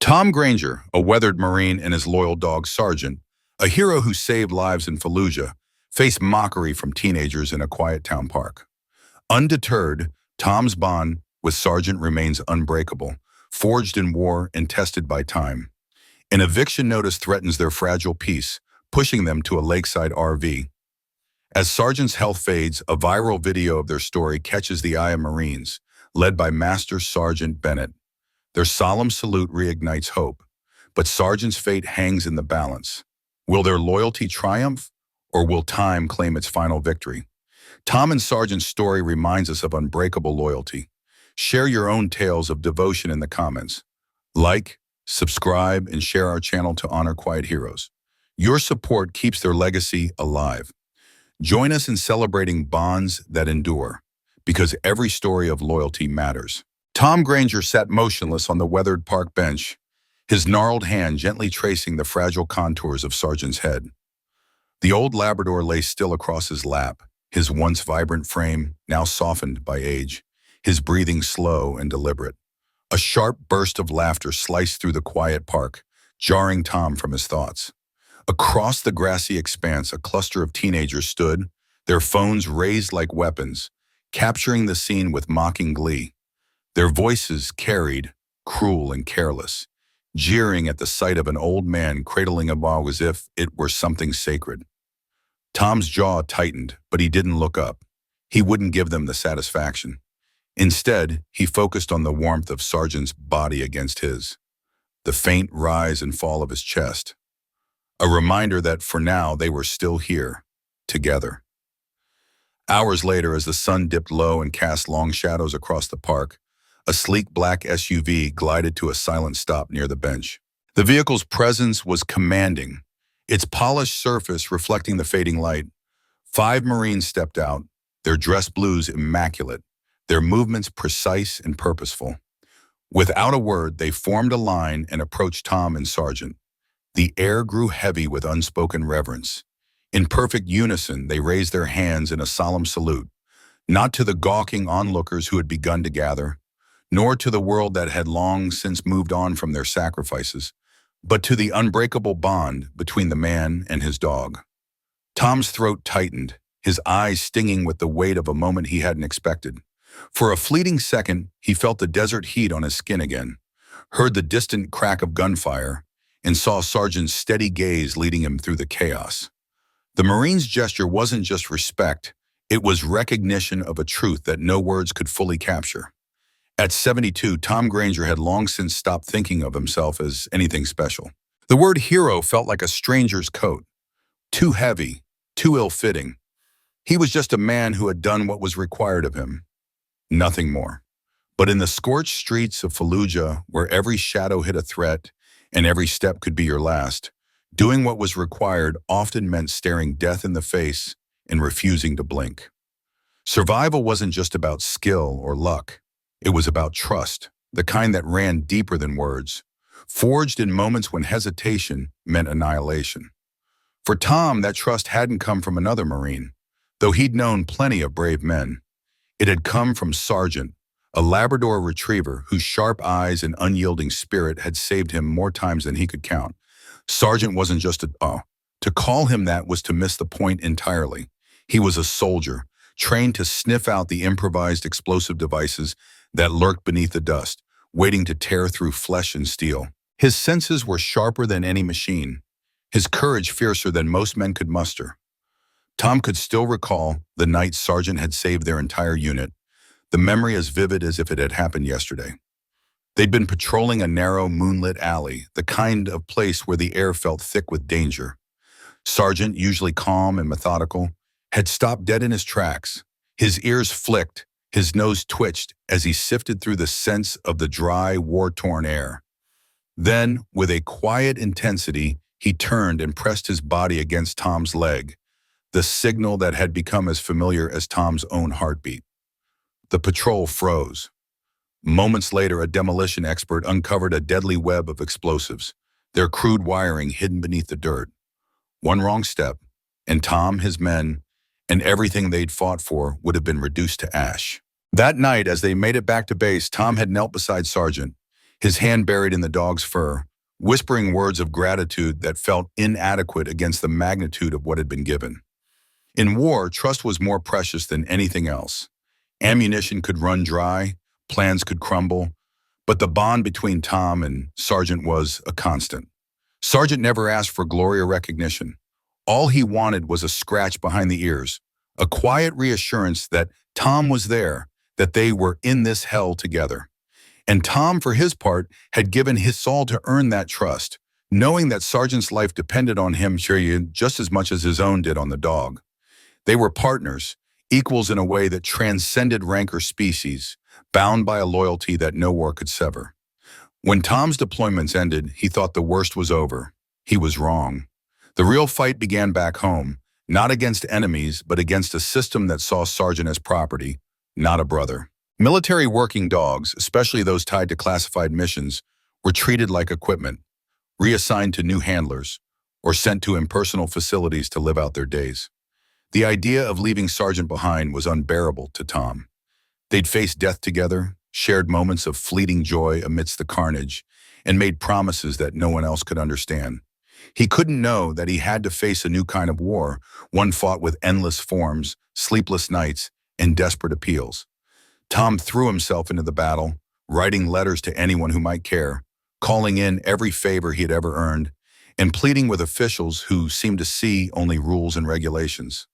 Tom Granger, a weathered Marine and his loyal dog Sergeant, a hero who saved lives in Fallujah, faced mockery from teenagers in a quiet town park. Undeterred, Tom's bond with Sergeant remains unbreakable, forged in war and tested by time. An eviction notice threatens their fragile peace, pushing them to a lakeside RV. As Sergeant's health fades, a viral video of their story catches the eye of Marines, led by Master Sergeant Bennett. Their solemn salute reignites hope, but Sergeant's fate hangs in the balance. Will their loyalty triumph, or will time claim its final victory? Tom and Sergeant's story reminds us of unbreakable loyalty. Share your own tales of devotion in the comments. Like, subscribe, and share our channel to honor quiet heroes. Your support keeps their legacy alive. Join us in celebrating bonds that endure, because every story of loyalty matters. Tom Granger sat motionless on the weathered park bench, his gnarled hand gently tracing the fragile contours of Sergeant's head. The old Labrador lay still across his lap, his once vibrant frame now softened by age, his breathing slow and deliberate. A sharp burst of laughter sliced through the quiet park, jarring Tom from his thoughts. Across the grassy expanse, a cluster of teenagers stood, their phones raised like weapons, capturing the scene with mocking glee. Their voices carried, cruel and careless, jeering at the sight of an old man cradling a ball as if it were something sacred. Tom's jaw tightened, but he didn't look up. He wouldn't give them the satisfaction. Instead, he focused on the warmth of Sergeant's body against his, the faint rise and fall of his chest. A reminder that for now they were still here, together. Hours later, as the sun dipped low and cast long shadows across the park, a sleek black SUV glided to a silent stop near the bench. The vehicle's presence was commanding, its polished surface reflecting the fading light. 5 Marines stepped out, their dress blues immaculate, their movements precise and purposeful. Without a word, they formed a line and approached Tom and Sergeant. The air grew heavy with unspoken reverence. In perfect unison, they raised their hands in a solemn salute, not to the gawking onlookers who had begun to gather, nor to the world that had long since moved on from their sacrifices, but to the unbreakable bond between the man and his dog. Tom's throat tightened, his eyes stinging with the weight of a moment he hadn't expected. For a fleeting second, he felt the desert heat on his skin again, heard the distant crack of gunfire, and saw Sergeant's steady gaze leading him through the chaos. The Marine's gesture wasn't just respect, it was recognition of a truth that no words could fully capture. At 72, Tom Granger had long since stopped thinking of himself as anything special. The word hero felt like a stranger's coat, too heavy, too ill-fitting. He was just a man who had done what was required of him, nothing more. But in the scorched streets of Fallujah, where every shadow hid a threat and every step could be your last, doing what was required often meant staring death in the face and refusing to blink. Survival wasn't just about skill or luck. It was about trust, the kind that ran deeper than words, forged in moments when hesitation meant annihilation. For Tom, that trust hadn't come from another Marine, though he'd known plenty of brave men. It had come from Sergeant, a Labrador retriever whose sharp eyes and unyielding spirit had saved him more times than he could count. Sergeant wasn't just to call him that was to miss the point entirely. He was a soldier, trained to sniff out the improvised explosive devices that lurked beneath the dust, waiting to tear through flesh and steel. His senses were sharper than any machine, his courage fiercer than most men could muster. Tom could still recall the night Sergeant had saved their entire unit, the memory as vivid as if it had happened yesterday. They'd been patrolling a narrow, moonlit alley, the kind of place where the air felt thick with danger. Sergeant, usually calm and methodical, had stopped dead in his tracks. His ears flicked, his nose twitched as he sifted through the scents of the dry, war-torn air. Then, with a quiet intensity, he turned and pressed his body against Tom's leg, the signal that had become as familiar as Tom's own heartbeat. The patrol froze. Moments later, a demolition expert uncovered a deadly web of explosives, their crude wiring hidden beneath the dirt. One wrong step, and Tom, his men, and everything they'd fought for would have been reduced to ash. That night, as they made it back to base, Tom had knelt beside Sergeant, his hand buried in the dog's fur, whispering words of gratitude that felt inadequate against the magnitude of what had been given. In war, trust was more precious than anything else. Ammunition could run dry, plans could crumble, but the bond between Tom and Sergeant was a constant. Sergeant never asked for glory or recognition. All he wanted was a scratch behind the ears, a quiet reassurance that Tom was there, that they were in this hell together. And Tom, for his part, had given his all to earn that trust, knowing that Sergeant's life depended on him just as much as his own did on the dog. They were partners, equals in a way that transcended rank or species, bound by a loyalty that no war could sever. When Tom's deployments ended, he thought the worst was over. He was wrong. The real fight began back home, not against enemies, but against a system that saw Sergeant as property, not a brother. Military working dogs, especially those tied to classified missions, were treated like equipment, reassigned to new handlers, or sent to impersonal facilities to live out their days. The idea of leaving Sergeant behind was unbearable to Tom. They'd faced death together, shared moments of fleeting joy amidst the carnage, and made promises that no one else could understand. He couldn't know that he had to face a new kind of war, one fought with endless forms, sleepless nights, and desperate appeals. Tom threw himself into the battle, writing letters to anyone who might care, calling in every favor he had ever earned, and pleading with officials who seemed to see only rules and regulations.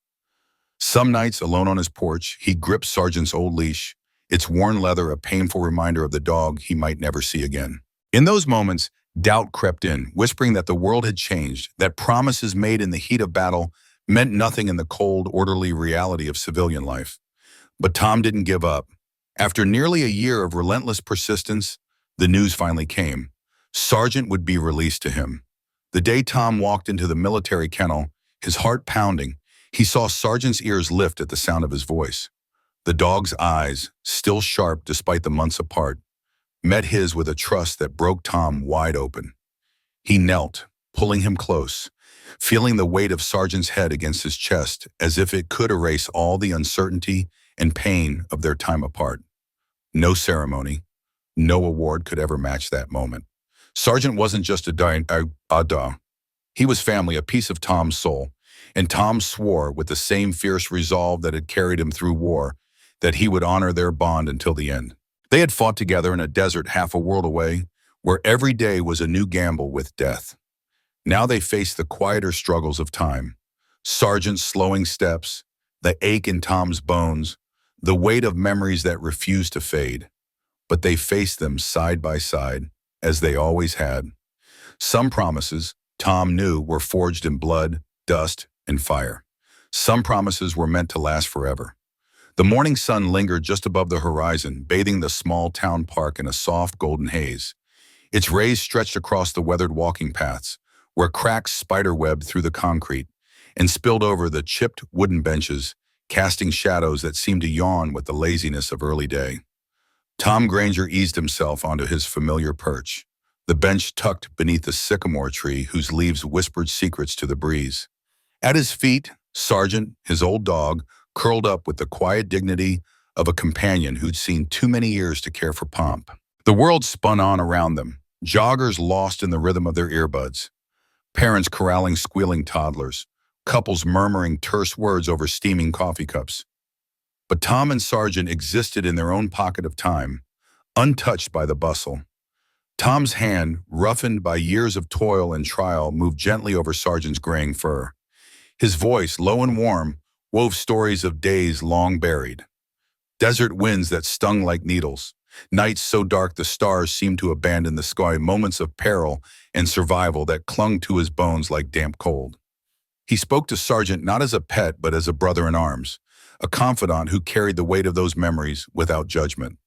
Some nights, alone on his porch, he gripped Sergeant's old leash, its worn leather a painful reminder of the dog he might never see again. In those moments, doubt crept in, whispering that the world had changed, that promises made in the heat of battle meant nothing in the cold, orderly reality of civilian life. But Tom didn't give up. After nearly a year of relentless persistence, the news finally came. Sergeant would be released to him. The day Tom walked into the military kennel, his heart pounding, he saw Sergeant's ears lift at the sound of his voice. The dog's eyes, still sharp despite the months apart, met his with a trust that broke Tom wide open. He knelt, pulling him close, feeling the weight of Sergeant's head against his chest as if it could erase all the uncertainty and pain of their time apart. No ceremony, no award could ever match that moment. Sergeant wasn't just a dog. He was family, a piece of Tom's soul, and Tom swore with the same fierce resolve that had carried him through war that he would honor their bond until the end. They had fought together in a desert half a world away, where every day was a new gamble with death. Now they faced the quieter struggles of time. Sergeant's slowing steps, the ache in Tom's bones, the weight of memories that refused to fade. But they faced them side by side, as they always had. Some promises, Tom knew, were forged in blood, dust, and fire. Some promises were meant to last forever. The morning sun lingered just above the horizon, bathing the small town park in a soft golden haze. Its rays stretched across the weathered walking paths, where cracks spiderwebbed through the concrete, and spilled over the chipped wooden benches, casting shadows that seemed to yawn with the laziness of early day. Tom Granger eased himself onto his familiar perch, the bench tucked beneath the sycamore tree whose leaves whispered secrets to the breeze. At his feet, Sergeant, his old dog, curled up with the quiet dignity of a companion who'd seen too many years to care for pomp. The world spun on around them, joggers lost in the rhythm of their earbuds, parents corralling squealing toddlers, couples murmuring terse words over steaming coffee cups. But Tom and Sergeant existed in their own pocket of time, untouched by the bustle. Tom's hand, roughened by years of toil and trial, moved gently over Sergeant's graying fur. His voice, low and warm, wove stories of days long buried. Desert winds that stung like needles, nights so dark the stars seemed to abandon the sky, moments of peril and survival that clung to his bones like damp cold. He spoke to Sergeant not as a pet but as a brother in arms, a confidant who carried the weight of those memories without judgment.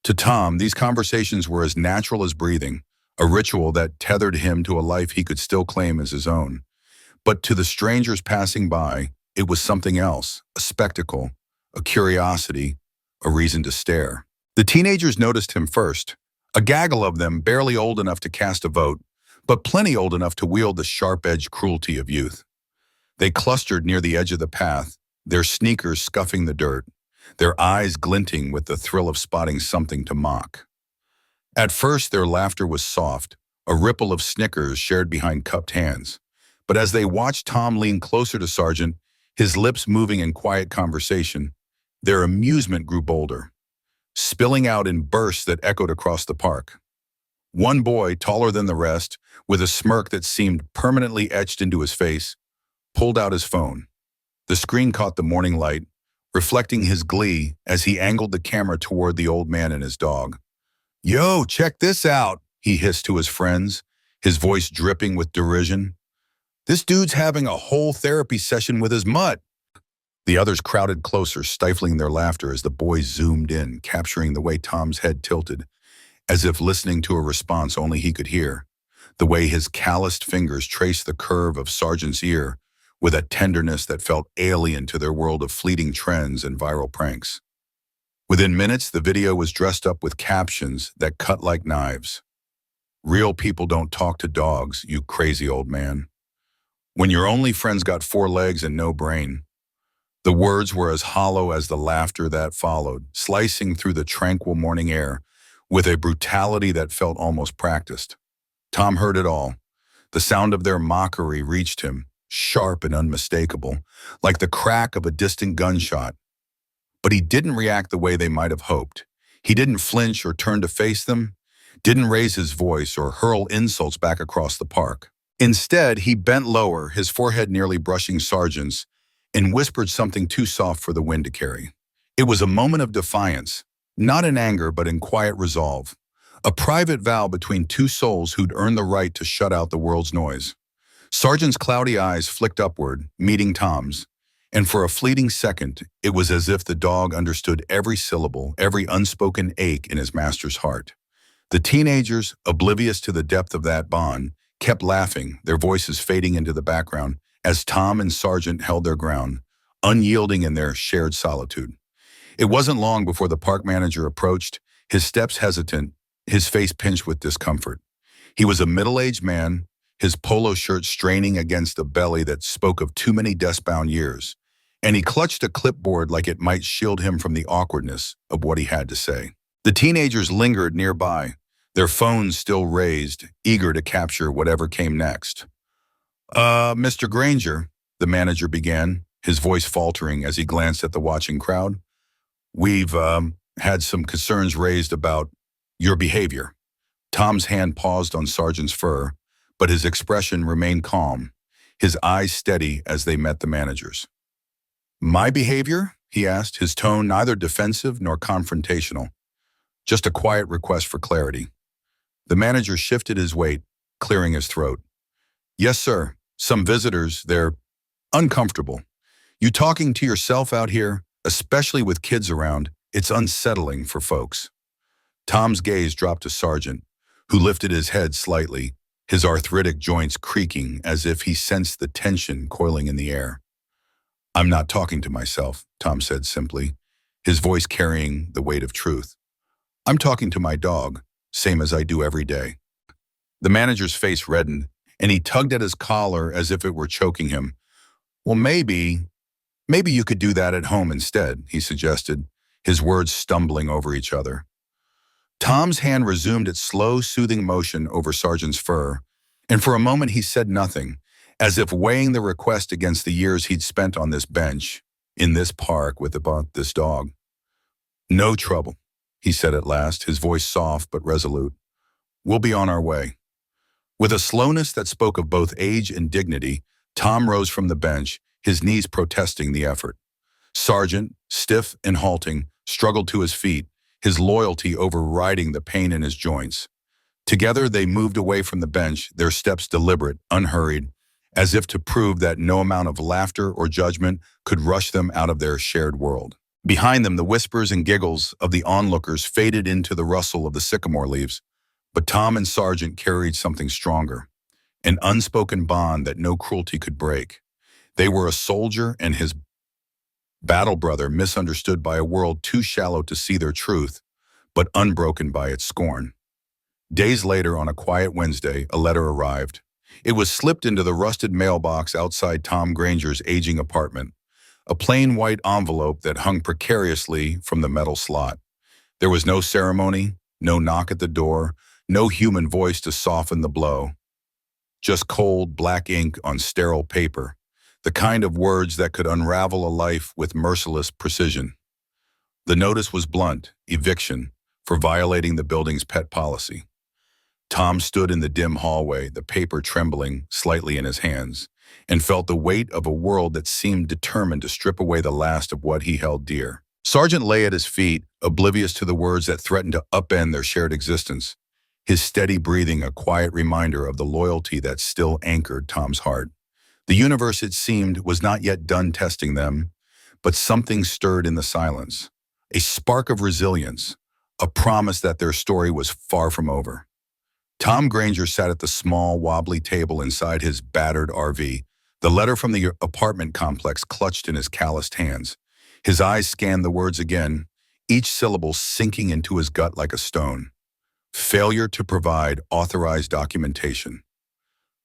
To Tom, these conversations were as natural as breathing, a ritual that tethered him to a life he could still claim as his own. But to the strangers passing by, it was something else, a spectacle, a curiosity, a reason to stare. The teenagers noticed him first, a gaggle of them barely old enough to cast a vote, but plenty old enough to wield the sharp-edged cruelty of youth. They clustered near the edge of the path, their sneakers scuffing the dirt, their eyes glinting with the thrill of spotting something to mock. At first, their laughter was soft, a ripple of snickers shared behind cupped hands. But as they watched Tom lean closer to Sergeant, his lips moving in quiet conversation, their amusement grew bolder, spilling out in bursts that echoed across the park. One boy, taller than the rest, with a smirk that seemed permanently etched into his face, pulled out his phone. The screen caught the morning light, reflecting his glee as he angled the camera toward the old man and his dog. "Yo, check this out," he hissed to his friends, his voice dripping with derision. "This dude's having a whole therapy session with his mutt." The others crowded closer, stifling their laughter as the boy zoomed in, capturing the way Tom's head tilted, as if listening to a response only he could hear, the way his calloused fingers traced the curve of Sergeant's ear with a tenderness that felt alien to their world of fleeting trends and viral pranks. Within minutes, the video was dressed up with captions that cut like knives. "Real people don't talk to dogs, you crazy old man. When your only friend's got 4 legs and no brain." The words were as hollow as the laughter that followed, slicing through the tranquil morning air with a brutality that felt almost practiced. Tom heard it all. The sound of their mockery reached him, sharp and unmistakable, like the crack of a distant gunshot. But he didn't react the way they might have hoped. He didn't flinch or turn to face them, didn't raise his voice or hurl insults back across the park. Instead, he bent lower, his forehead nearly brushing Sergeant's, and whispered something too soft for the wind to carry. It was a moment of defiance, not in anger but in quiet resolve, a private vow between two souls who'd earned the right to shut out the world's noise. Sergeant's cloudy eyes flicked upward, meeting Tom's, and for a fleeting second, it was as if the dog understood every syllable, every unspoken ache in his master's heart. The teenagers, oblivious to the depth of that bond, kept laughing, their voices fading into the background, as Tom and Sergeant held their ground, unyielding in their shared solitude. It wasn't long before the park manager approached, his steps hesitant, his face pinched with discomfort. He was a middle-aged man, his polo shirt straining against a belly that spoke of too many desk-bound years, and he clutched a clipboard like it might shield him from the awkwardness of what he had to say. The teenagers lingered nearby, their phones still raised, eager to capture whatever came next. Mr. Granger," the manager began, his voice faltering as he glanced at the watching crowd. "We've had some concerns raised about your behavior." Tom's hand paused on Sergeant's fur, but his expression remained calm, his eyes steady as they met the manager's. "My behavior?" he asked, his tone neither defensive nor confrontational. Just a quiet request for clarity. The manager shifted his weight, clearing his throat. "Yes, sir. Some visitors, they're uncomfortable. You talking to yourself out here, especially with kids around, it's unsettling for folks." Tom's gaze dropped to Sergeant, who lifted his head slightly, his arthritic joints creaking as if he sensed the tension coiling in the air. "I'm not talking to myself," Tom said simply, his voice carrying the weight of truth. "I'm talking to my dog, same as I do every day." The manager's face reddened, and he tugged at his collar as if it were choking him. "Well, maybe you could do that at home instead," he suggested, his words stumbling over each other. Tom's hand resumed its slow, soothing motion over Sergeant's fur, and for a moment he said nothing, as if weighing the request against the years he'd spent on this bench, in this park with this dog. "No trouble," he said at last, his voice soft but resolute. "We'll be on our way." With a slowness that spoke of both age and dignity, Tom rose from the bench, his knees protesting the effort. Sergeant, stiff and halting, struggled to his feet, his loyalty overriding the pain in his joints. Together they moved away from the bench, their steps deliberate, unhurried, as if to prove that no amount of laughter or judgment could rush them out of their shared world. Behind them, the whispers and giggles of the onlookers faded into the rustle of the sycamore leaves, but Tom and Sergeant carried something stronger, an unspoken bond that no cruelty could break. They were a soldier and his battle brother, misunderstood by a world too shallow to see their truth, but unbroken by its scorn. Days later, on a quiet Wednesday, a letter arrived. It was slipped into the rusted mailbox outside Tom Granger's aging apartment, a plain white envelope that hung precariously from the metal slot. There was no ceremony, No knock at the door, no human voice to soften the blow. Just cold, black ink on sterile paper, the kind of words that could unravel a life with merciless precision. The notice was blunt, eviction, for violating the building's pet policy. Tom stood in the dim hallway, the paper trembling slightly in his hands, and felt the weight of a world that seemed determined to strip away the last of what he held dear. Sergeant lay at his feet, oblivious to the words that threatened to upend their shared existence, his steady breathing a quiet reminder of the loyalty that still anchored Tom's heart. The universe, it seemed, was not yet done testing them, but something stirred in the silence. A spark of resilience, a promise that their story was far from over. Tom Granger sat at the small, wobbly table inside his battered RV, the letter from the apartment complex clutched in his calloused hands. His eyes scanned the words again, each syllable sinking into his gut like a stone. Failure to provide authorized documentation.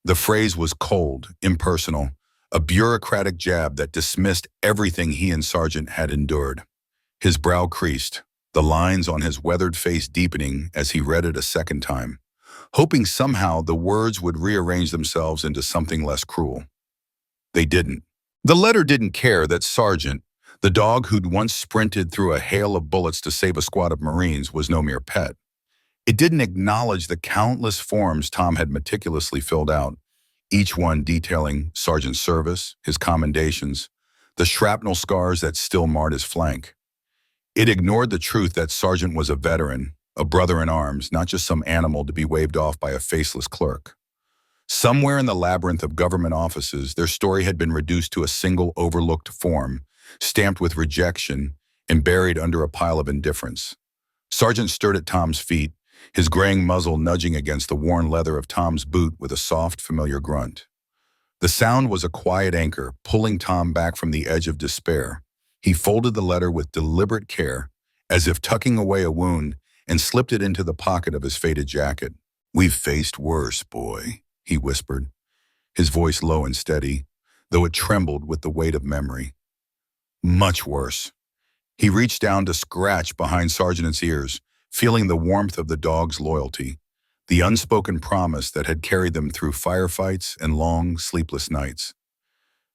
The phrase was cold, impersonal, a bureaucratic jab that dismissed everything he and Sergeant had endured. His brow creased, the lines on his weathered face deepening as he read it a second time, hoping somehow the words would rearrange themselves into something less cruel. They didn't. The letter didn't care that Sergeant, the dog who'd once sprinted through a hail of bullets to save a squad of Marines, was no mere pet. It didn't acknowledge the countless forms Tom had meticulously filled out, each one detailing Sergeant's service, his commendations, the shrapnel scars that still marred his flank. It ignored the truth that Sergeant was a veteran, a brother in arms, not just some animal to be waved off by a faceless clerk. Somewhere in the labyrinth of government offices, their story had been reduced to a single overlooked form, stamped with rejection and buried under a pile of indifference. Sergeant stirred at Tom's feet, his graying muzzle nudging against the worn leather of Tom's boot with a soft, familiar grunt. The sound was a quiet anchor, pulling Tom back from the edge of despair. He folded the letter with deliberate care, as if tucking away a wound, and slipped it into the pocket of his faded jacket. "We've faced worse, boy," he whispered, his voice low and steady, though it trembled with the weight of memory. "Much worse." He reached down to scratch behind Sergeant's ears, feeling the warmth of the dog's loyalty, the unspoken promise that had carried them through firefights and long, sleepless nights.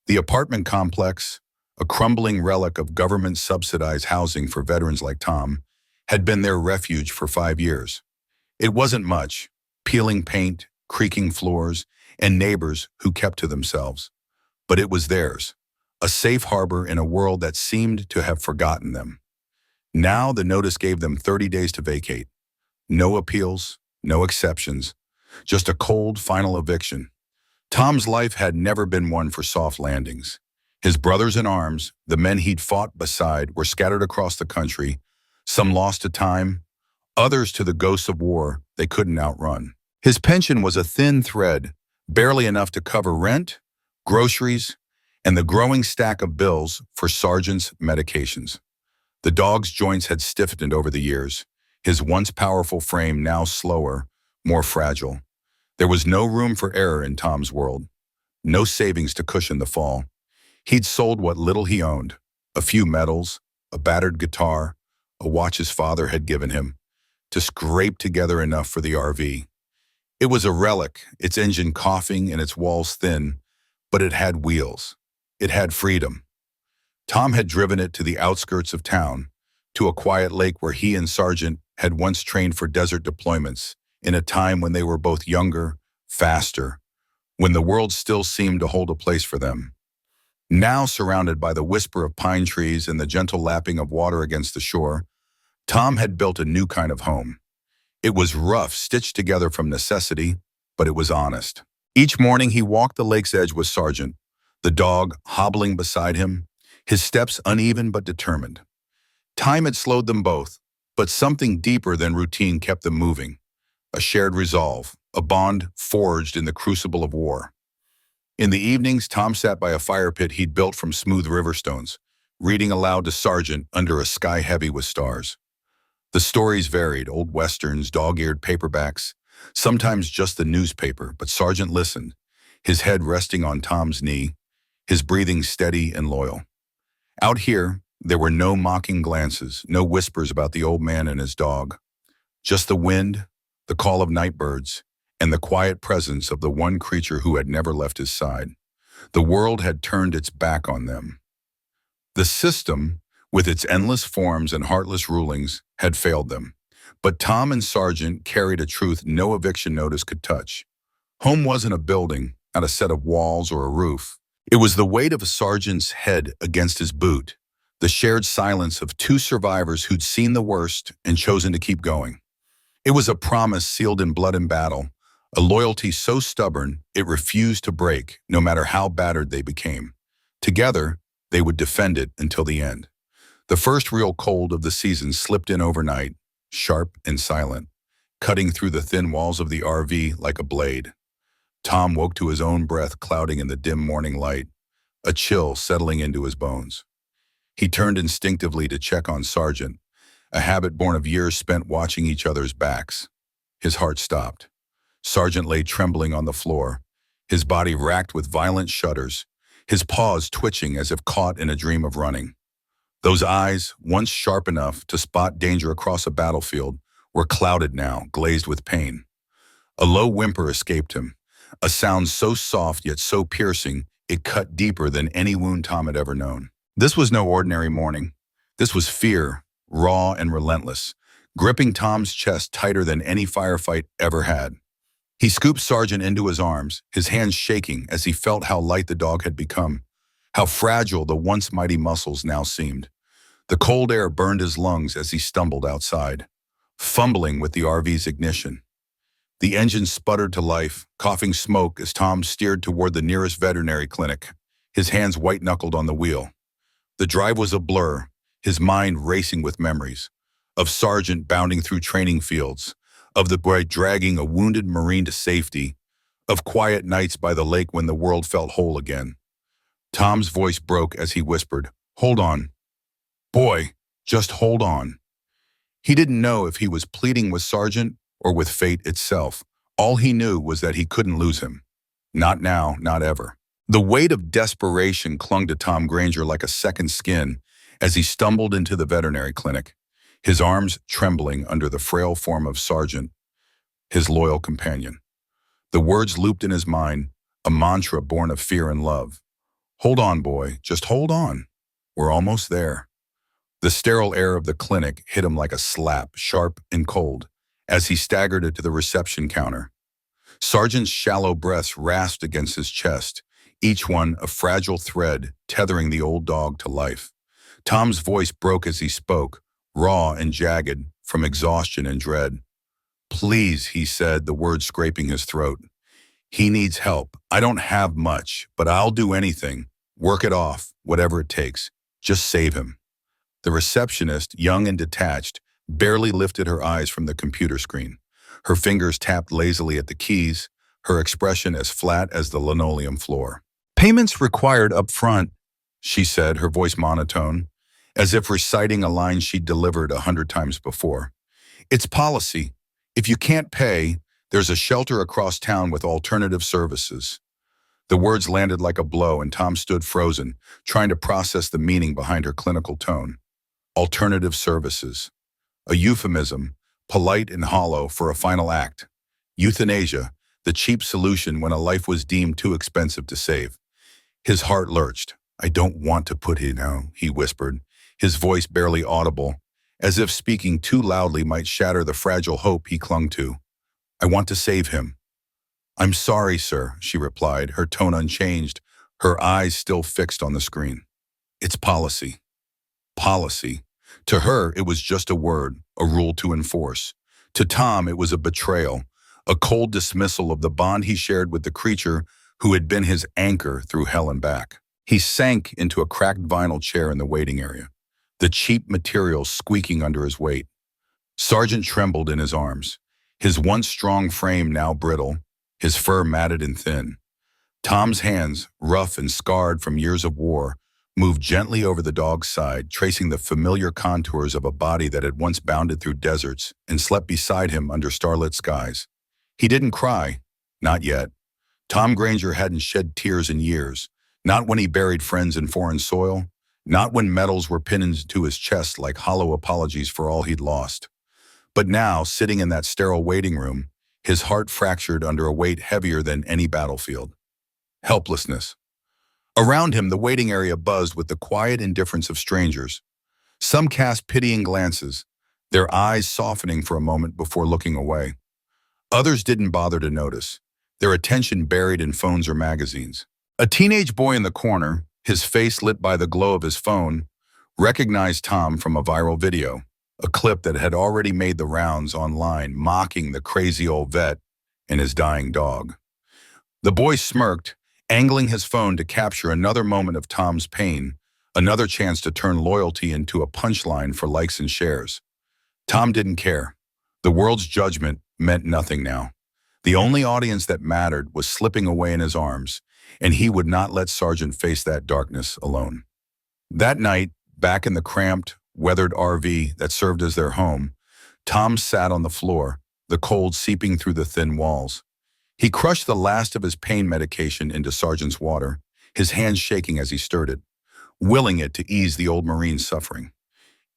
The apartment complex, a crumbling relic of government-subsidized housing for veterans like Tom, had been their refuge for 5 years. It wasn't much, peeling paint, creaking floors, and neighbors who kept to themselves. But it was theirs, a safe harbor in a world that seemed to have forgotten them. Now the notice gave them 30 days to vacate. No appeals, no exceptions, just a cold, final eviction. Tom's life had never been one for soft landings. His brothers in arms, the men he'd fought beside, were scattered across the country, some lost to time, others to the ghosts of war they couldn't outrun. His pension was a thin thread, barely enough to cover rent, groceries, and the growing stack of bills for Sergeant's medications. The dog's joints had stiffened over the years, his once powerful frame now slower, more fragile. There was no room for error in Tom's world, no savings to cushion the fall. He'd sold what little he owned, a few medals, a battered guitar, a watch his father had given him, to scrape together enough for the RV. It was a relic, its engine coughing and its walls thin, but it had wheels. It had freedom. Tom had driven it to the outskirts of town, to a quiet lake where he and Sergeant had once trained for desert deployments, in a time when they were both younger, faster, when the world still seemed to hold a place for them. Now surrounded by the whisper of pine trees and the gentle lapping of water against the shore, Tom had built a new kind of home. It was rough, stitched together from necessity, but it was honest. Each morning he walked the lake's edge with Sergeant, the dog hobbling beside him, his steps uneven but determined. Time had slowed them both, but something deeper than routine kept them moving. A shared resolve, a bond forged in the crucible of war. In the evenings, Tom sat by a fire pit he'd built from smooth river stones, reading aloud to Sergeant under a sky heavy with stars. The stories varied, old westerns, dog-eared paperbacks, sometimes just the newspaper, but Sergeant listened, his head resting on Tom's knee, his breathing steady and loyal. Out here, there were no mocking glances, no whispers about the old man and his dog. Just the wind, the call of night birds, and the quiet presence of the one creature who had never left his side. The world had turned its back on them. The system, with its endless forms and heartless rulings, had failed them. But Tom and Sargent carried a truth no eviction notice could touch. Home wasn't a building, not a set of walls or a roof. It was the weight of a sergeant's head against his boot, the shared silence of two survivors who'd seen the worst and chosen to keep going. It was a promise sealed in blood and battle, a loyalty so stubborn it refused to break, no matter how battered they became. Together, they would defend it until the end. The first real cold of the season slipped in overnight, sharp and silent, cutting through the thin walls of the RV like a blade. Tom woke to his own breath clouding in the dim morning light, a chill settling into his bones. He turned instinctively to check on Sargent, a habit born of years spent watching each other's backs. His heart stopped. Sargent lay trembling on the floor, his body racked with violent shudders, his paws twitching as if caught in a dream of running. Those eyes, once sharp enough to spot danger across a battlefield, were clouded now, glazed with pain. A low whimper escaped him, a sound so soft yet so piercing it cut deeper than any wound Tom had ever known. This was no ordinary morning. This was fear, raw and relentless, gripping Tom's chest tighter than any firefight ever had. He scooped Sargent into his arms, his hands shaking as he felt how light the dog had become, how fragile the once mighty muscles now seemed. The cold air burned his lungs as he stumbled outside, fumbling with the RV's ignition. The engine sputtered to life, coughing smoke as Tom steered toward the nearest veterinary clinic, his hands white-knuckled on the wheel. The drive was a blur, his mind racing with memories of Sargent bounding through training fields, of the boy dragging a wounded Marine to safety, of quiet nights by the lake when the world felt whole again. Tom's voice broke as he whispered, "Hold on. Boy, just hold on." He didn't know if he was pleading with Sargent or with fate itself. All he knew was that he couldn't lose him. Not now, not ever. The weight of desperation clung to Tom Granger like a second skin as he stumbled into the veterinary clinic, his arms trembling under the frail form of Sargent, his loyal companion. The words looped in his mind, a mantra born of fear and love. "Hold on, boy, just hold on. We're almost there." The sterile air of the clinic hit him like a slap, sharp and cold, as he staggered to the reception counter. Sargent's shallow breaths rasped against his chest, each one a fragile thread tethering the old dog to life. Tom's voice broke as he spoke, raw and jagged from exhaustion and dread. "Please," he said, the words scraping his throat. "He needs help. I don't have much, but I'll do anything. Work it off, whatever it takes. Just save him." The receptionist, young and detached, barely lifted her eyes from the computer screen. Her fingers tapped lazily at the keys, her expression as flat as the linoleum floor. "Payments required up front," she said, her voice monotone, as if reciting a line she'd delivered 100 times before. "It's policy. If you can't pay, there's a shelter across town with alternative services." The words landed like a blow and Tom stood frozen, trying to process the meaning behind her clinical tone. Alternative services. A euphemism, polite and hollow for a final act. Euthanasia, the cheap solution when a life was deemed too expensive to save. His heart lurched. "I don't want to put it out," he whispered, his voice barely audible, as if speaking too loudly might shatter the fragile hope he clung to. "I want to save him." "I'm sorry, sir," she replied, her tone unchanged, her eyes still fixed on the screen. "It's policy." Policy. To her, it was just a word, a rule to enforce. To Tom, it was a betrayal, a cold dismissal of the bond he shared with the creature who had been his anchor through hell and back. He sank into a cracked vinyl chair in the waiting area, the cheap material squeaking under his weight. Sargent trembled in his arms, his once strong frame now brittle, his fur matted and thin. Tom's hands, rough and scarred from years of war, moved gently over the dog's side, tracing the familiar contours of a body that had once bounded through deserts and slept beside him under starlit skies. He didn't cry, not yet. Tom Granger hadn't shed tears in years, not when he buried friends in foreign soil, not when medals were pinned into his chest like hollow apologies for all he'd lost. But now, sitting in that sterile waiting room, his heart fractured under a weight heavier than any battlefield. Helplessness. Around him, the waiting area buzzed with the quiet indifference of strangers. Some cast pitying glances, their eyes softening for a moment before looking away. Others didn't bother to notice, their attention buried in phones or magazines. A teenage boy in the corner, his face lit by the glow of his phone, recognized Tom from a viral video, a clip that had already made the rounds online mocking the crazy old vet and his dying dog. The boy smirked, angling his phone to capture another moment of Tom's pain, another chance to turn loyalty into a punchline for likes and shares. Tom didn't care. The world's judgment meant nothing now. The only audience that mattered was slipping away in his arms, and he would not let Sergeant face that darkness alone. That night, back in the cramped, weathered RV that served as their home, Tom sat on the floor, the cold seeping through the thin walls. He crushed the last of his pain medication into Sergeant's water, his hands shaking as he stirred it, willing it to ease the old Marine's suffering.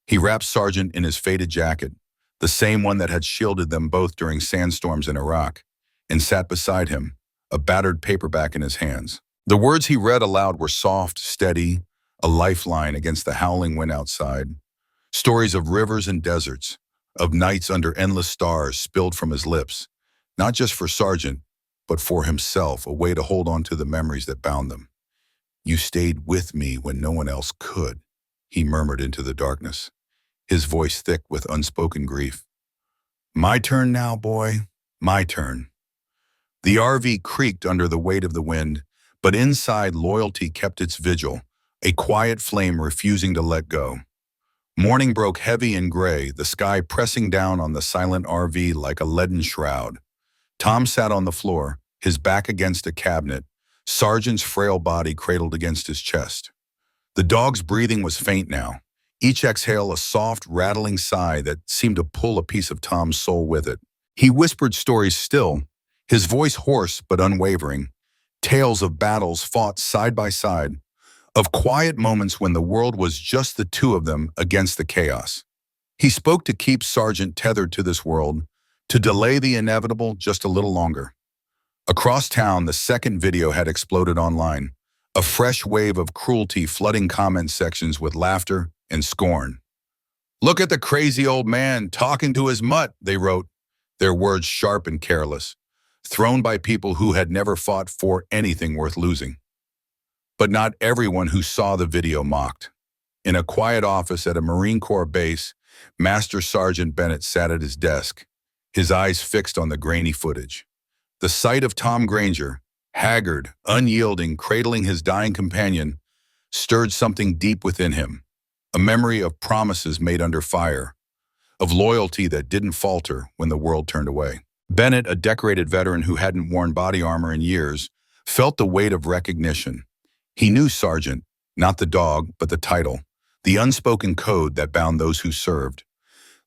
He wrapped Sergeant in his faded jacket, the same one that had shielded them both during sandstorms in Iraq, and sat beside him, a battered paperback in his hands. The words he read aloud were soft, steady, a lifeline against the howling wind outside. Stories of rivers and deserts, of nights under endless stars spilled from his lips, not just for Sergeant, but for himself, a way to hold on to the memories that bound them. "You stayed with me when no one else could," he murmured into the darkness, his voice thick with unspoken grief. "My turn now, boy, my turn." The RV creaked under the weight of the wind, but inside loyalty kept its vigil, a quiet flame refusing to let go. Morning broke heavy and gray, the sky pressing down on the silent RV like a leaden shroud. Tom sat on the floor, his back against a cabinet, Sergeant's frail body cradled against his chest. The dog's breathing was faint now, each exhale a soft, rattling sigh that seemed to pull a piece of Tom's soul with it. He whispered stories still, his voice hoarse but unwavering, tales of battles fought side by side, of quiet moments when the world was just the two of them against the chaos. He spoke to keep Sergeant tethered to this world, to delay the inevitable just a little longer. Across town, the second video had exploded online, a fresh wave of cruelty flooding comment sections with laughter and scorn. "Look at the crazy old man talking to his mutt," they wrote, their words sharp and careless, thrown by people who had never fought for anything worth losing. But not everyone who saw the video mocked. In a quiet office at a Marine Corps base, Master Sergeant Bennett sat at his desk, his eyes fixed on the grainy footage. The sight of Tom Granger, haggard, unyielding, cradling his dying companion, stirred something deep within him, a memory of promises made under fire, of loyalty that didn't falter when the world turned away. Bennett, a decorated veteran who hadn't worn body armor in years, felt the weight of recognition. He knew Sergeant, not the dog, but the title, the unspoken code that bound those who served.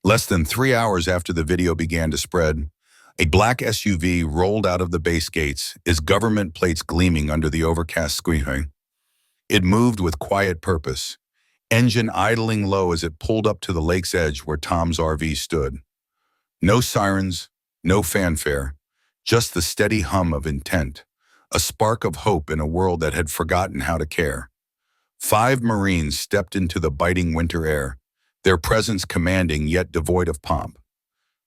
Less than 3 hours after the video began to spread, a black SUV rolled out of the base gates, its government plates gleaming under the overcast sky. It moved with quiet purpose, engine idling low as it pulled up to the lake's edge where Tom's RV stood. No sirens, no fanfare, just the steady hum of intent, a spark of hope in a world that had forgotten how to care. 5 Marines stepped into the biting winter air, their presence commanding yet devoid of pomp.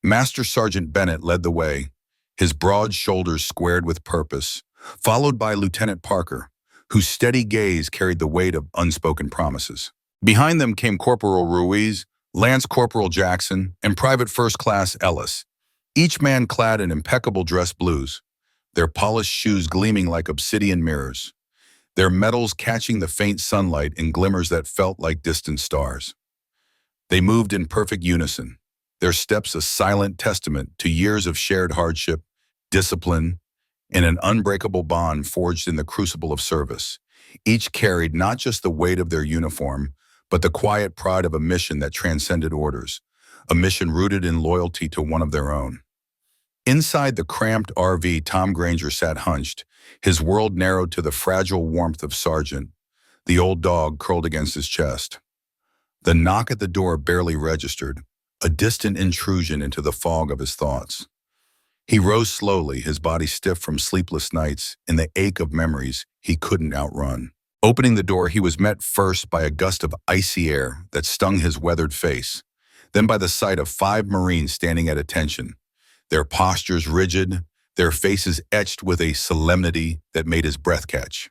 Master Sergeant Bennett led the way, his broad shoulders squared with purpose, followed by Lieutenant Parker, whose steady gaze carried the weight of unspoken promises. Behind them came Corporal Ruiz, Lance Corporal Jackson, and Private First Class Ellis, each man clad in impeccable dress blues, their polished shoes gleaming like obsidian mirrors, their medals catching the faint sunlight in glimmers that felt like distant stars. They moved in perfect unison, their steps a silent testament to years of shared hardship, discipline, and an unbreakable bond forged in the crucible of service. Each carried not just the weight of their uniform, but the quiet pride of a mission that transcended orders, a mission rooted in loyalty to one of their own. Inside the cramped RV, Tom Granger sat hunched, his world narrowed to the fragile warmth of Sergeant, the old dog curled against his chest. The knock at the door barely registered, a distant intrusion into the fog of his thoughts. He rose slowly, his body stiff from sleepless nights and the ache of memories he couldn't outrun. Opening the door, he was met first by a gust of icy air that stung his weathered face, then by the sight of 5 Marines standing at attention, their postures rigid, their faces etched with a solemnity that made his breath catch.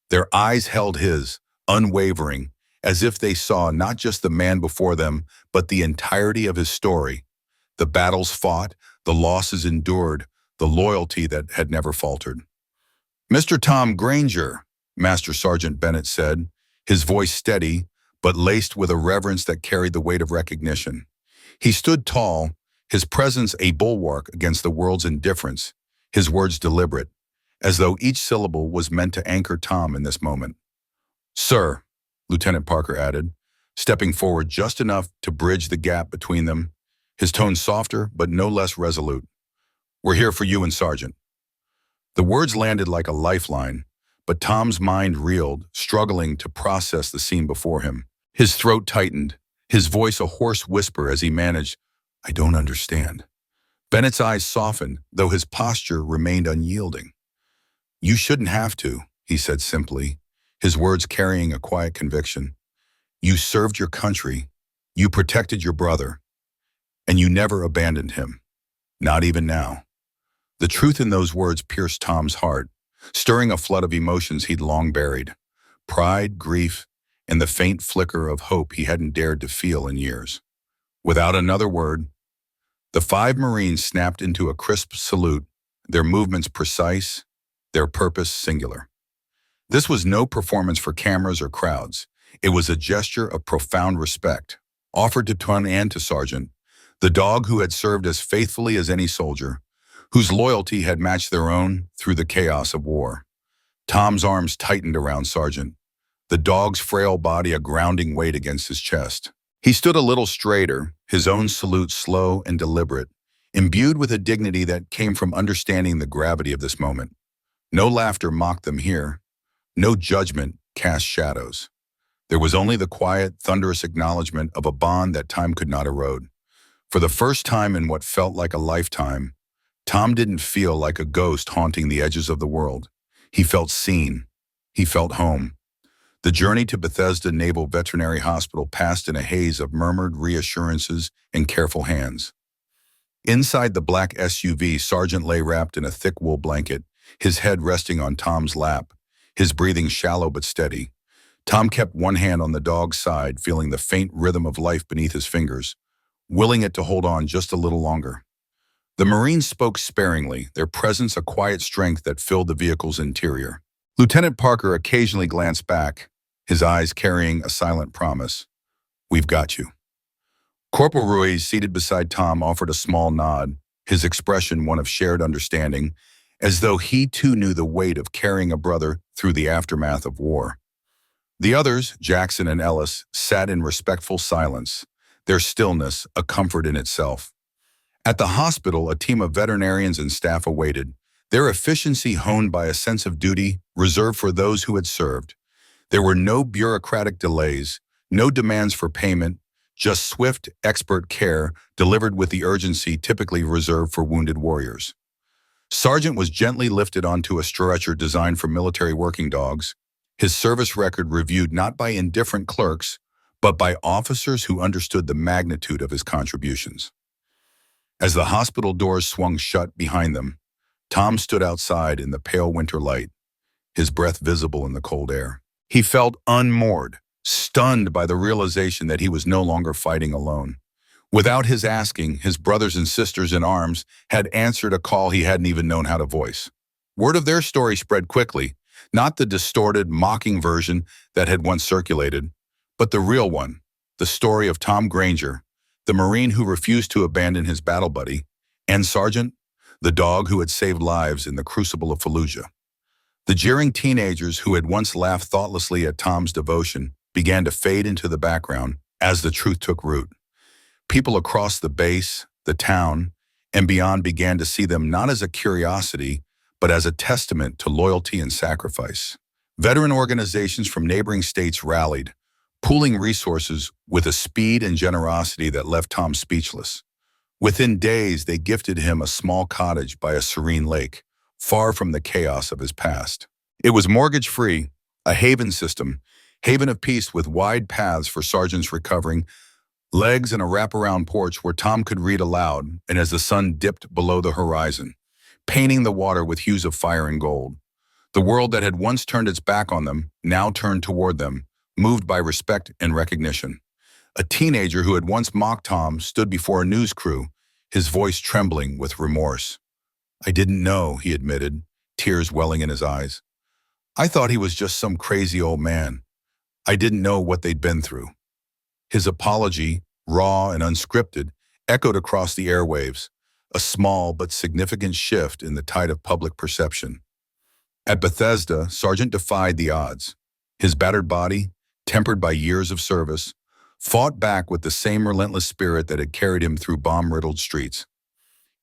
Their eyes held his, unwavering, as if they saw not just the man before them, but the entirety of his story, the battles fought, the losses endured, the loyalty that had never faltered. "Mr. Tom Granger," Master Sergeant Bennett said, his voice steady, but laced with a reverence that carried the weight of recognition. He stood tall, his presence a bulwark against the world's indifference, his words deliberate, as though each syllable was meant to anchor Tom in this moment. "Sir," Lieutenant Parker added, stepping forward just enough to bridge the gap between them, his tone softer but no less resolute. "We're here for you and Sergeant." The words landed like a lifeline, but Tom's mind reeled, struggling to process the scene before him. His throat tightened, his voice a hoarse whisper as he managed, "I don't understand." Bennett's eyes softened, though his posture remained unyielding. "You shouldn't have to," he said simply, his words carrying a quiet conviction. "You served your country, you protected your brother, and you never abandoned him. Not even now." The truth in those words pierced Tom's heart, stirring a flood of emotions he'd long buried. Pride, grief, and the faint flicker of hope he hadn't dared to feel in years. Without another word, the 5 Marines snapped into a crisp salute, their movements precise, their purpose singular. This was no performance for cameras or crowds. It was a gesture of profound respect, offered to Tom and to Sergeant, the dog who had served as faithfully as any soldier, whose loyalty had matched their own through the chaos of war. Tom's arms tightened around Sergeant, the dog's frail body a grounding weight against his chest. He stood a little straighter, his own salute slow and deliberate, imbued with a dignity that came from understanding the gravity of this moment. No laughter mocked them here. No judgment cast shadows. There was only the quiet, thunderous acknowledgment of a bond that time could not erode. For the first time in what felt like a lifetime, Tom didn't feel like a ghost haunting the edges of the world. He felt seen. He felt home. The journey to Bethesda Naval Veterinary Hospital passed in a haze of murmured reassurances and careful hands. Inside the black SUV, Sergeant lay wrapped in a thick wool blanket, his head resting on Tom's lap, his breathing shallow but steady. Tom kept one hand on the dog's side, feeling the faint rhythm of life beneath his fingers, willing it to hold on just a little longer. The Marines spoke sparingly, their presence a quiet strength that filled the vehicle's interior. Lieutenant Parker occasionally glanced back, his eyes carrying a silent promise. "We've got you." Corporal Ruiz, seated beside Tom, offered a small nod, his expression one of shared understanding, as though he too knew the weight of carrying a brother through the aftermath of war. The others, Jackson and Ellis, sat in respectful silence, their stillness a comfort in itself. At the hospital, a team of veterinarians and staff awaited, their efficiency honed by a sense of duty reserved for those who had served. There were no bureaucratic delays, no demands for payment, just swift, expert care delivered with the urgency typically reserved for wounded warriors. Sergeant was gently lifted onto a stretcher designed for military working dogs, his service record reviewed not by indifferent clerks, but by officers who understood the magnitude of his contributions. As the hospital doors swung shut behind them, Tom stood outside in the pale winter light, his breath visible in the cold air. He felt unmoored, stunned by the realization that he was no longer fighting alone. Without his asking, his brothers and sisters in arms had answered a call he hadn't even known how to voice. Word of their story spread quickly, not the distorted, mocking version that had once circulated, but the real one, the story of Tom Granger, the Marine who refused to abandon his battle buddy, and Sergeant, the dog who had saved lives in the crucible of Fallujah. The jeering teenagers who had once laughed thoughtlessly at Tom's devotion began to fade into the background as the truth took root. People across the base, the town, and beyond began to see them not as a curiosity, but as a testament to loyalty and sacrifice. Veteran organizations from neighboring states rallied, pooling resources with a speed and generosity that left Tom speechless. Within days, they gifted him a small cottage by a serene lake, far from the chaos of his past. It was mortgage-free, a haven of peace with wide paths for sergeants recovering, legs and a wraparound porch where Tom could read aloud, and as the sun dipped below the horizon, painting the water with hues of fire and gold. The world that had once turned its back on them now turned toward them, moved by respect and recognition. A teenager who had once mocked Tom stood before a news crew, his voice trembling with remorse. "I didn't know," he admitted, tears welling in his eyes. "I thought he was just some crazy old man. I didn't know what they'd been through." His apology, raw and unscripted, echoed across the airwaves, a small but significant shift in the tide of public perception. At Bethesda, Sargent defied the odds. His battered body, tempered by years of service, fought back with the same relentless spirit that had carried him through bomb-riddled streets.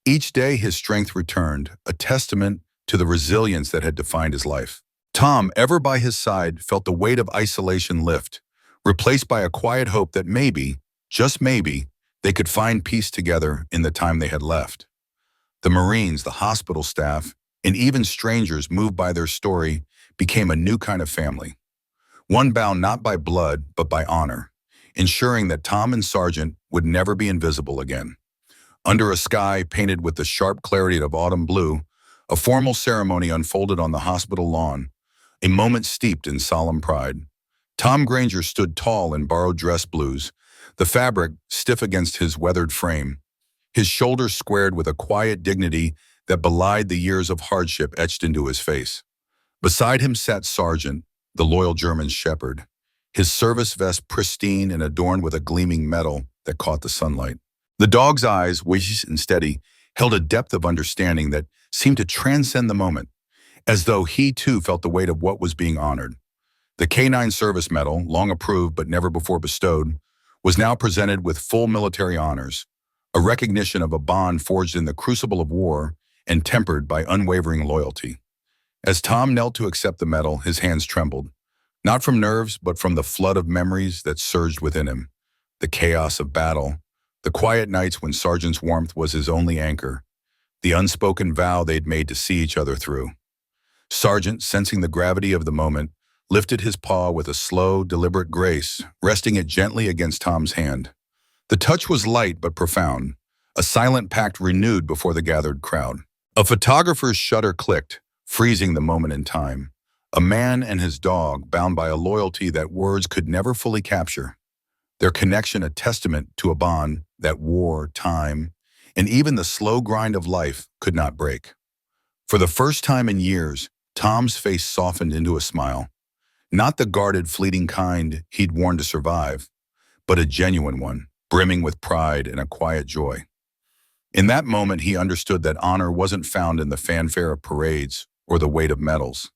Each day his strength returned, a testament to the resilience that had defined his life. Tom, ever by his side, felt the weight of isolation lift, replaced by a quiet hope that maybe, just maybe, they could find peace together in the time they had left. The Marines, the hospital staff, and even strangers moved by their story became a new kind of family. One bound not by blood, but by honor, ensuring that Tom and Sargent would never be invisible again. Under a sky painted with the sharp clarity of autumn blue, a formal ceremony unfolded on the hospital lawn, a moment steeped in solemn pride. Tom Granger stood tall in borrowed dress blues, the fabric stiff against his weathered frame, his shoulders squared with a quiet dignity that belied the years of hardship etched into his face. Beside him sat Sargent, the loyal German shepherd, his service vest pristine and adorned with a gleaming medal that caught the sunlight. The dog's eyes, wise and steady, held a depth of understanding that seemed to transcend the moment, as though he too felt the weight of what was being honored. The K-9 Service Medal, long approved but never before bestowed, was now presented with full military honors, a recognition of a bond forged in the crucible of war and tempered by unwavering loyalty. As Tom knelt to accept the medal, his hands trembled, not from nerves, but from the flood of memories that surged within him. The chaos of battle, the quiet nights when Sargent's warmth was his only anchor, the unspoken vow they'd made to see each other through. Sargent, sensing the gravity of the moment, lifted his paw with a slow, deliberate grace, resting it gently against Tom's hand. The touch was light but profound, a silent pact renewed before the gathered crowd. A photographer's shutter clicked, freezing the moment in time. A man and his dog bound by a loyalty that words could never fully capture. Their connection a testament to a bond that war, time, and even the slow grind of life could not break. For the first time in years, Tom's face softened into a smile. Not the guarded, fleeting kind he'd worn to survive, but a genuine one, brimming with pride and a quiet joy. In that moment, he understood that honor wasn't found in the fanfare of parades or the weight of medals.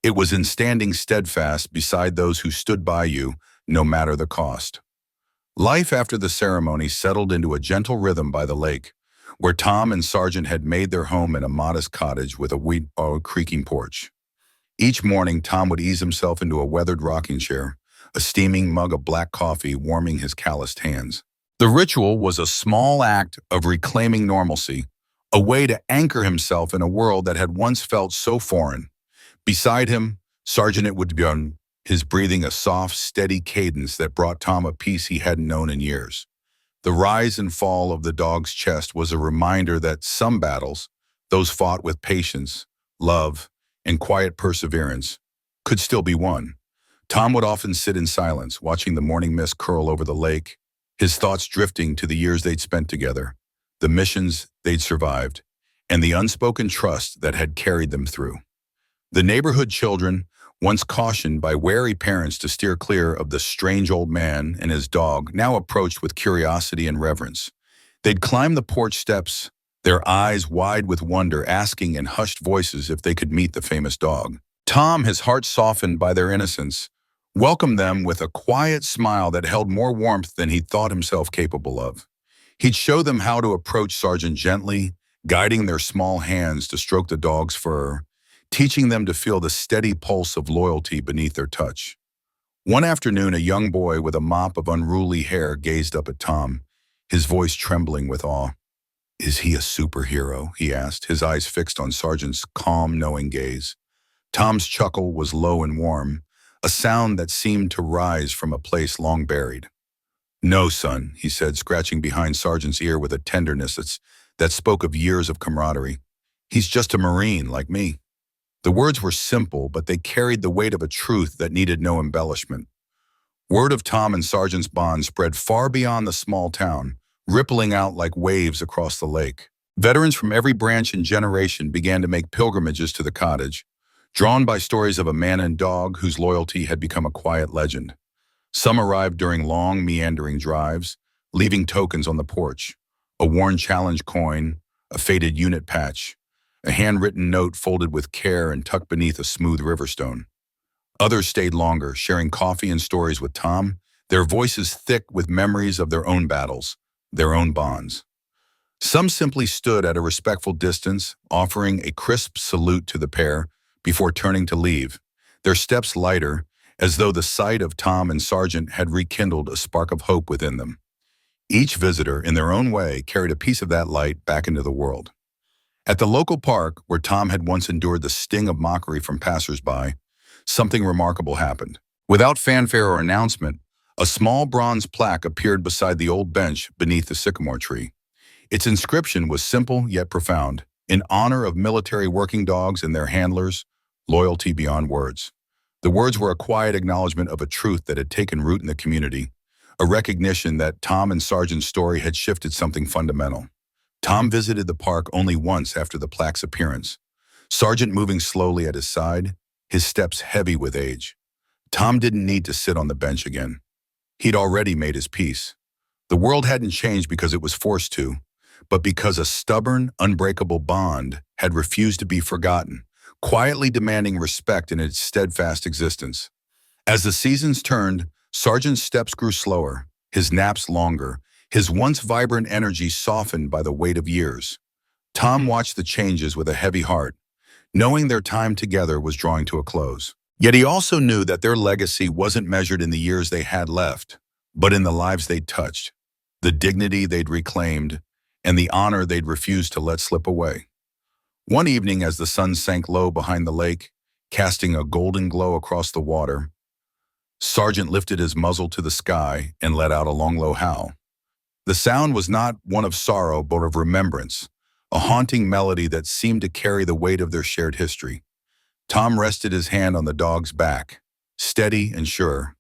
It was in standing steadfast beside those who stood by you, no matter the cost. Life after the ceremony settled into a gentle rhythm by the lake, where Tom and Sargent had made their home in a modest cottage with a wheat-borrowed creaking porch. Each morning, Tom would ease himself into a weathered rocking chair, a steaming mug of black coffee warming his calloused hands. The ritual was a small act of reclaiming normalcy, a way to anchor himself in a world that had once felt so foreign. Beside him, Sargent it would begin, his breathing a soft, steady cadence that brought Tom a peace he hadn't known in years. The rise and fall of the dog's chest was a reminder that some battles, those fought with patience, love, and quiet perseverance, could still be won. Tom would often sit in silence, watching the morning mist curl over the lake, his thoughts drifting to the years they'd spent together, the missions they'd survived, and the unspoken trust that had carried them through. The neighborhood children, once cautioned by wary parents to steer clear of the strange old man and his dog, now approached with curiosity and reverence. They'd climb the porch steps, their eyes wide with wonder, asking in hushed voices if they could meet the famous dog. Tom, his heart softened by their innocence, welcomed them with a quiet smile that held more warmth than he'd thought himself capable of. He'd show them how to approach Sargent gently, guiding their small hands to stroke the dog's fur, teaching them to feel the steady pulse of loyalty beneath their touch. One afternoon, a young boy with a mop of unruly hair gazed up at Tom, his voice trembling with awe. "Is he a superhero?" he asked, his eyes fixed on Sergeant's calm, knowing gaze. Tom's chuckle was low and warm, a sound that seemed to rise from a place long buried. "No, son," he said, scratching behind Sergeant's ear with a tenderness that spoke of years of camaraderie. "He's just a Marine, like me." The words were simple, but they carried the weight of a truth that needed no embellishment. Word of Tom and Sergeant's bond spread far beyond the small town, rippling out like waves across the lake. Veterans from every branch and generation began to make pilgrimages to the cottage, drawn by stories of a man and dog whose loyalty had become a quiet legend. Some arrived during long, meandering drives, leaving tokens on the porch: a worn challenge coin, a faded unit patch, a handwritten note folded with care and tucked beneath a smooth riverstone. Others stayed longer, sharing coffee and stories with Tom, their voices thick with memories of their own battles, their own bonds. Some simply stood at a respectful distance, offering a crisp salute to the pair before turning to leave, their steps lighter, as though the sight of Tom and Sergeant had rekindled a spark of hope within them. Each visitor, in their own way, carried a piece of that light back into the world. At the local park, where Tom had once endured the sting of mockery from passers-by, something remarkable happened. Without fanfare or announcement, a small bronze plaque appeared beside the old bench beneath the sycamore tree. Its inscription was simple yet profound: "In honor of military working dogs and their handlers, loyalty beyond words." The words were a quiet acknowledgment of a truth that had taken root in the community, a recognition that Tom and Sergeant's story had shifted something fundamental. Tom visited the park only once after the plaque's appearance, Sergeant moving slowly at his side, his steps heavy with age. Tom didn't need to sit on the bench again. He'd already made his peace. The world hadn't changed because it was forced to, but because a stubborn, unbreakable bond had refused to be forgotten, quietly demanding respect in its steadfast existence. As the seasons turned, Sergeant's steps grew slower, his naps longer, his once vibrant energy softened by the weight of years. Tom watched the changes with a heavy heart, knowing their time together was drawing to a close. Yet he also knew that their legacy wasn't measured in the years they had left, but in the lives they'd touched, the dignity they'd reclaimed, and the honor they'd refused to let slip away. One evening, as the sun sank low behind the lake, casting a golden glow across the water, Sergeant lifted his muzzle to the sky and let out a long, low howl. The sound was not one of sorrow, but of remembrance, a haunting melody that seemed to carry the weight of their shared history. Tom rested his hand on the dog's back, steady and sure,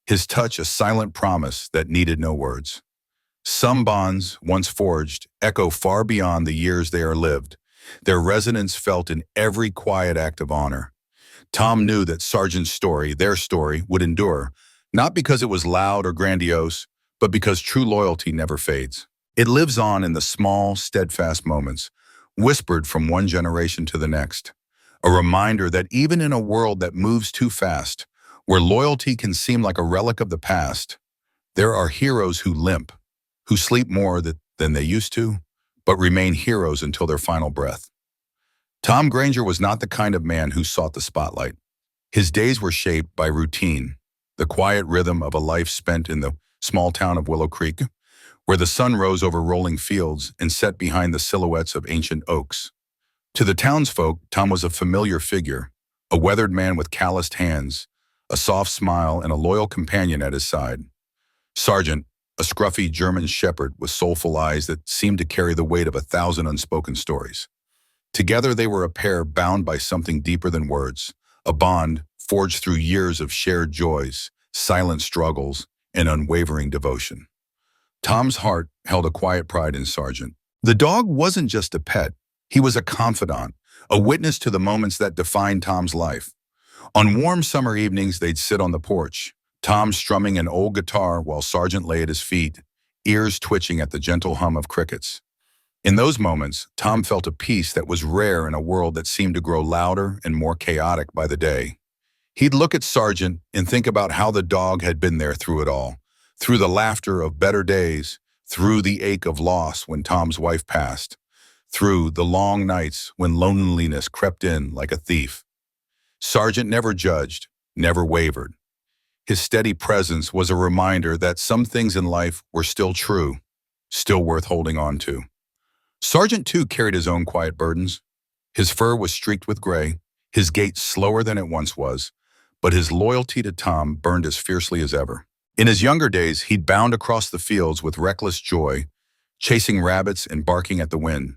his touch a silent promise that needed no words. Some bonds, once forged, echo far beyond the years they are lived, their resonance felt in every quiet act of honor. Tom knew that Sergeant's story, their story, would endure, not because it was loud or grandiose, but because true loyalty never fades. It lives on in the small, steadfast moments, whispered from one generation to the next. A reminder that even in a world that moves too fast, where loyalty can seem like a relic of the past, there are heroes who limp, who sleep more than they used to, but remain heroes until their final breath. Tom Granger was not the kind of man who sought the spotlight. His days were shaped by routine, the quiet rhythm of a life spent in the small town of Willow Creek, where the sun rose over rolling fields and set behind the silhouettes of ancient oaks. To the townsfolk, Tom was a familiar figure, a weathered man with calloused hands, a soft smile, and a loyal companion at his side. Sergeant, a scruffy German shepherd with soulful eyes that seemed to carry the weight of 1,000 unspoken stories. Together they were a pair bound by something deeper than words, a bond forged through years of shared joys, silent struggles, and unwavering devotion. Tom's heart held a quiet pride in Sergeant. The dog wasn't just a pet, he was a confidant, a witness to the moments that defined Tom's life. On warm summer evenings, they'd sit on the porch, Tom strumming an old guitar while Sergeant lay at his feet, ears twitching at the gentle hum of crickets. In those moments, Tom felt a peace that was rare in a world that seemed to grow louder and more chaotic by the day. He'd look at Sergeant and think about how the dog had been there through it all, through the laughter of better days, through the ache of loss when Tom's wife passed, through the long nights when loneliness crept in like a thief. Sergeant never judged, never wavered. His steady presence was a reminder that some things in life were still true, still worth holding on to. Sergeant, too, carried his own quiet burdens. His fur was streaked with gray, his gait slower than it once was, but his loyalty to Tom burned as fiercely as ever. In his younger days, he'd bound across the fields with reckless joy, chasing rabbits and barking at the wind.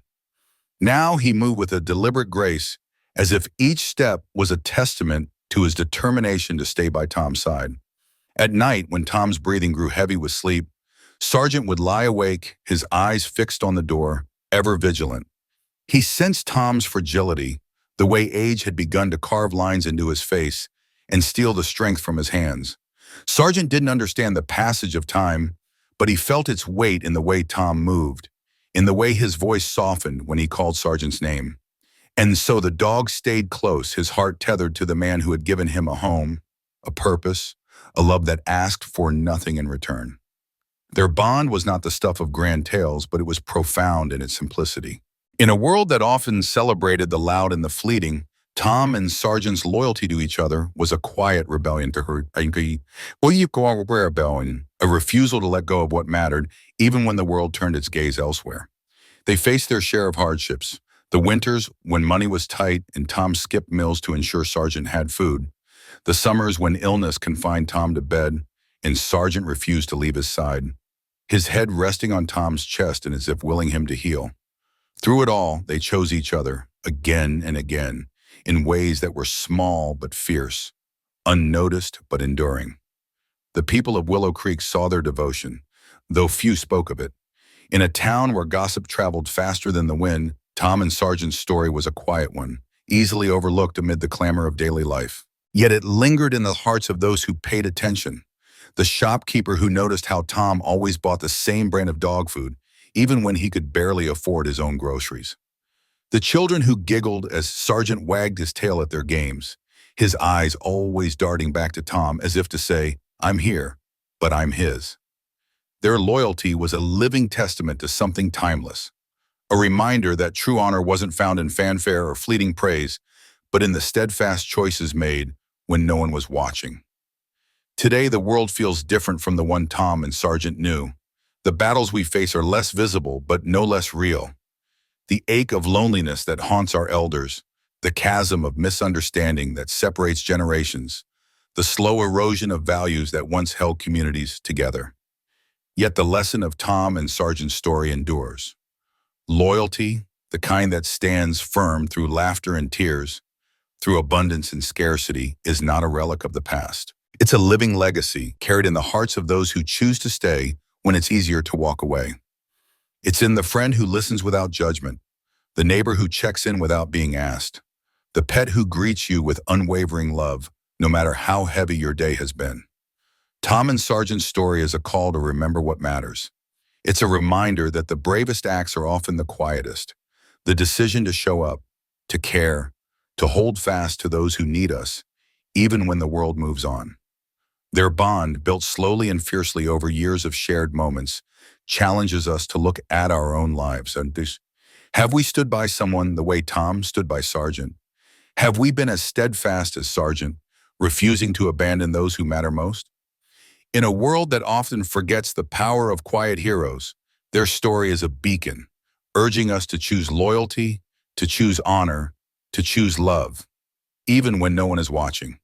Now he moved with a deliberate grace, as if each step was a testament to his determination to stay by Tom's side. At night, when Tom's breathing grew heavy with sleep, Sergeant would lie awake, his eyes fixed on the door, ever vigilant. He sensed Tom's fragility, the way age had begun to carve lines into his face and steal the strength from his hands. Sergeant didn't understand the passage of time, but he felt its weight in the way Tom moved, in the way his voice softened when he called Sergeant's name. And so the dog stayed close, his heart tethered to the man who had given him a home, a purpose, a love that asked for nothing in return. Their bond was not the stuff of grand tales, but it was profound in its simplicity. In a world that often celebrated the loud and the fleeting, Tom and Sergeant's loyalty to each other was a quiet rebellion to her. A refusal to let go of what mattered, even when the world turned its gaze elsewhere. They faced their share of hardships, the winters when money was tight and Tom skipped meals to ensure Sergeant had food, the summers when illness confined Tom to bed and Sergeant refused to leave his side, his head resting on Tom's chest and as if willing him to heal. Through it all, they chose each other, again and again, in ways that were small but fierce, unnoticed but enduring. The people of Willow Creek saw their devotion, though few spoke of it. In a town where gossip traveled faster than the wind, Tom and Sergeant's story was a quiet one, easily overlooked amid the clamor of daily life. Yet it lingered in the hearts of those who paid attention. The shopkeeper who noticed how Tom always bought the same brand of dog food, even when he could barely afford his own groceries. The children who giggled as Sergeant wagged his tail at their games, his eyes always darting back to Tom as if to say, "I'm here, but I'm his." Their loyalty was a living testament to something timeless, a reminder that true honor wasn't found in fanfare or fleeting praise, but in the steadfast choices made when no one was watching. Today, the world feels different from the one Tom and Sergeant knew. The battles we face are less visible, but no less real. The ache of loneliness that haunts our elders, the chasm of misunderstanding that separates generations, the slow erosion of values that once held communities together. Yet the lesson of Tom and Sergeant's story endures. Loyalty, the kind that stands firm through laughter and tears, through abundance and scarcity, is not a relic of the past. It's a living legacy carried in the hearts of those who choose to stay when it's easier to walk away. It's in the friend who listens without judgment, the neighbor who checks in without being asked, the pet who greets you with unwavering love, no matter how heavy your day has been. Tom and Sergeant's story is a call to remember what matters. It's a reminder that the bravest acts are often the quietest, the decision to show up, to care, to hold fast to those who need us, even when the world moves on. Their bond, built slowly and fiercely over years of shared moments, challenges us to look at our own lives. Have we stood by someone the way Tom stood by Sergeant? Have we been as steadfast as Sergeant, refusing to abandon those who matter most? In a world that often forgets the power of quiet heroes, their story is a beacon, urging us to choose loyalty, to choose honor, to choose love, even when no one is watching.